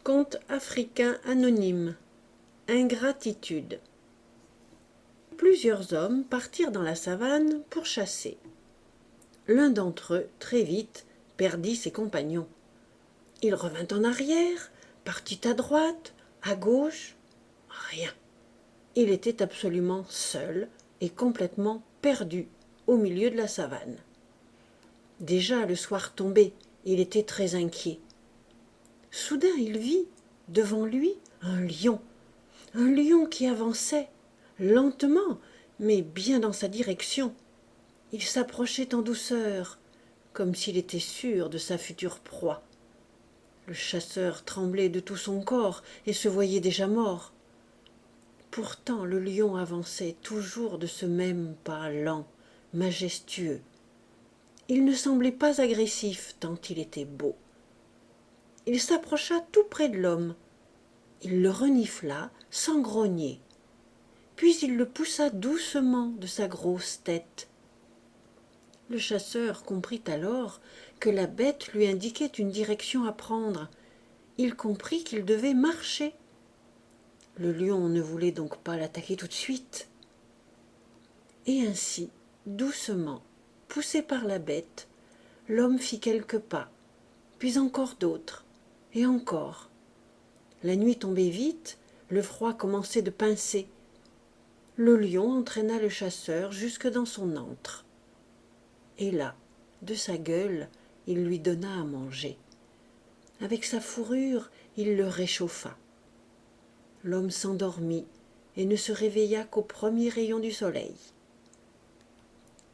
Conte africain anonyme. Ingratitude. Plusieurs hommes partirent dans la savane pour chasser. L'un d'entre eux, très vite, perdit ses compagnons. Il revint en arrière, partit à droite, à gauche, rien. Il était absolument seul et complètement perdu au milieu de la savane. Déjà le soir tombait, il était très inquiet. Soudain il vit, devant lui, un lion qui avançait, lentement, mais bien dans sa direction. Il s'approchait en douceur, comme s'il était sûr de sa future proie. Le chasseur tremblait de tout son corps et se voyait déjà mort. Pourtant le lion avançait toujours de ce même pas lent, majestueux. Il ne semblait pas agressif tant il était beau. Il s'approcha tout près de l'homme. Il le renifla sans grogner. Puis il le poussa doucement de sa grosse tête. Le chasseur comprit alors que la bête lui indiquait une direction à prendre. Il comprit qu'il devait marcher. Le lion ne voulait donc pas l'attaquer tout de suite. Et ainsi, doucement, poussé par la bête, l'homme fit quelques pas, puis encore d'autres, et encore. La nuit tombait vite, le froid commençait de pincer. Le lion entraîna le chasseur jusque dans son antre. Et là, de sa gueule, il lui donna à manger. Avec sa fourrure, il le réchauffa. L'homme s'endormit et ne se réveilla qu'au premier rayon du soleil.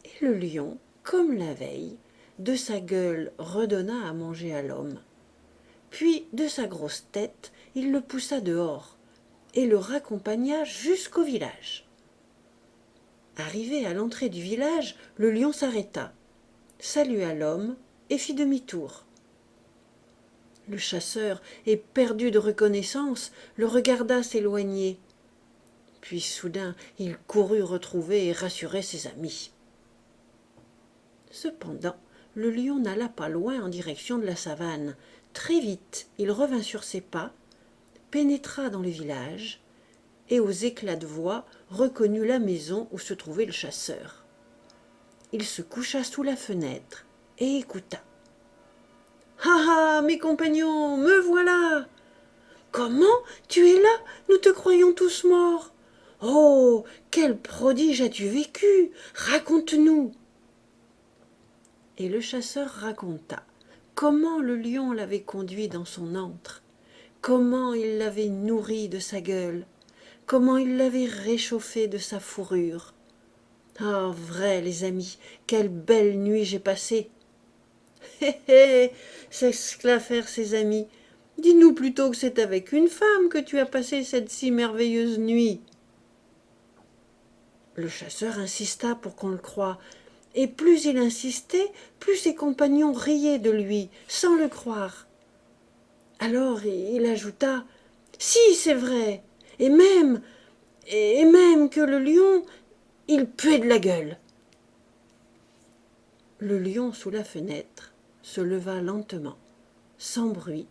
Et le lion, comme la veille, de sa gueule redonna à manger à l'homme. Puis, de sa grosse tête, il le poussa dehors et le raccompagna jusqu'au village. Arrivé à l'entrée du village, le lion s'arrêta, salua l'homme et fit demi-tour. Le chasseur, éperdu de reconnaissance, le regarda s'éloigner. Puis soudain, il courut retrouver et rassurer ses amis. Cependant, le lion n'alla pas loin en direction de la savane. Très vite, il revint sur ses pas, pénétra dans le village et, aux éclats de voix, reconnut la maison où se trouvait le chasseur. Il se coucha sous la fenêtre et écouta. « Ah ah, mes compagnons, me voilà !»« Comment, tu es là? Nous te croyons tous morts. »« Oh, quel prodige as-tu vécu? Raconte-nous !» Et le chasseur raconta comment le lion l'avait conduit dans son antre, comment il l'avait nourri de sa gueule, comment il l'avait réchauffé de sa fourrure. « Ah, vrai, les amis, quelle belle nuit j'ai passée !»« Hé hé !» s'exclamèrent ses amis. « Dis-nous plutôt que c'est avec une femme que tu as passé cette si merveilleuse nuit. » Le chasseur insista pour qu'on le croie, et plus il insistait, plus ses compagnons riaient de lui, sans le croire. Alors il ajouta « Si, c'est vrai, et même que le lion, il puait de la gueule. » Le lion sous la fenêtre se leva lentement, sans bruit,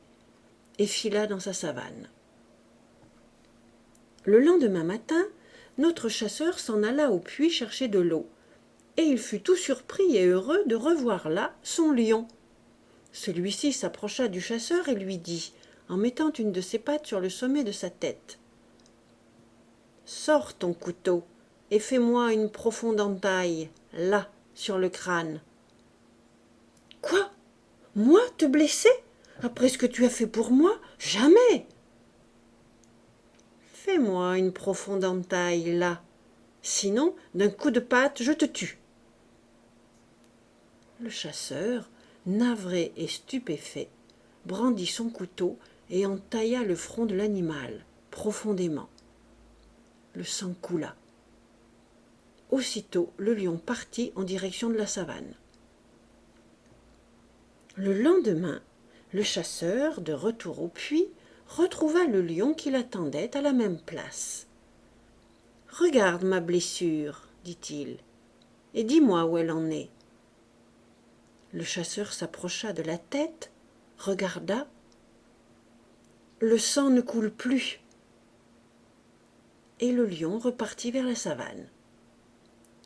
et fila dans sa savane. Le lendemain matin, notre chasseur s'en alla au puits chercher de l'eau, et il fut tout surpris et heureux de revoir là son lion. Celui-ci s'approcha du chasseur et lui dit, en mettant une de ses pattes sur le sommet de sa tête, « Sors ton couteau et fais-moi une profonde entaille, là, sur le crâne. »« Quoi? Moi te blesser? Après ce que tu as fait pour moi? Jamais !»« Fais-moi une profonde entaille, là, sinon, d'un coup de patte, je te tue. » Le chasseur, navré et stupéfait, brandit son couteau et entailla le front de l'animal, profondément. Le sang coula. Aussitôt, le lion partit en direction de la savane. Le lendemain, le chasseur, de retour au puits, retrouva le lion qui l'attendait à la même place. « Regarde ma blessure, dit-il, et dis-moi où elle en est. » Le chasseur s'approcha de la tête, regarda. le sang ne coule plus. » Et le lion repartit vers la savane.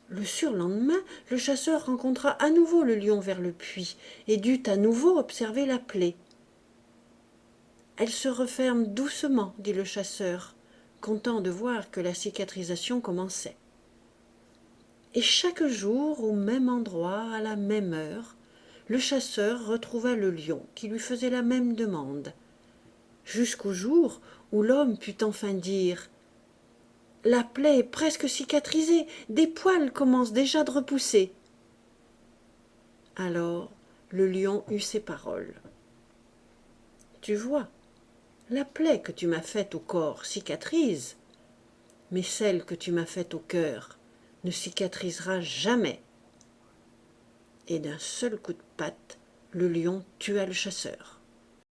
Le surlendemain, le chasseur rencontra à nouveau le lion vers le puits et dut à nouveau observer la plaie. « Elle se referme doucement, dit le chasseur, content de voir que la cicatrisation commençait. Et chaque jour, au même endroit, à la même heure, le chasseur retrouva le lion qui lui faisait la même demande, jusqu'au jour où l'homme put enfin dire « La plaie est presque cicatrisée, des poils commencent déjà de repousser. » Alors le lion eut ces paroles. « Tu vois, la plaie que tu m'as faite au corps cicatrise, mais celle que tu m'as faite au cœur ne cicatrisera jamais. » Et d'un seul coup de patte, le lion tua le chasseur.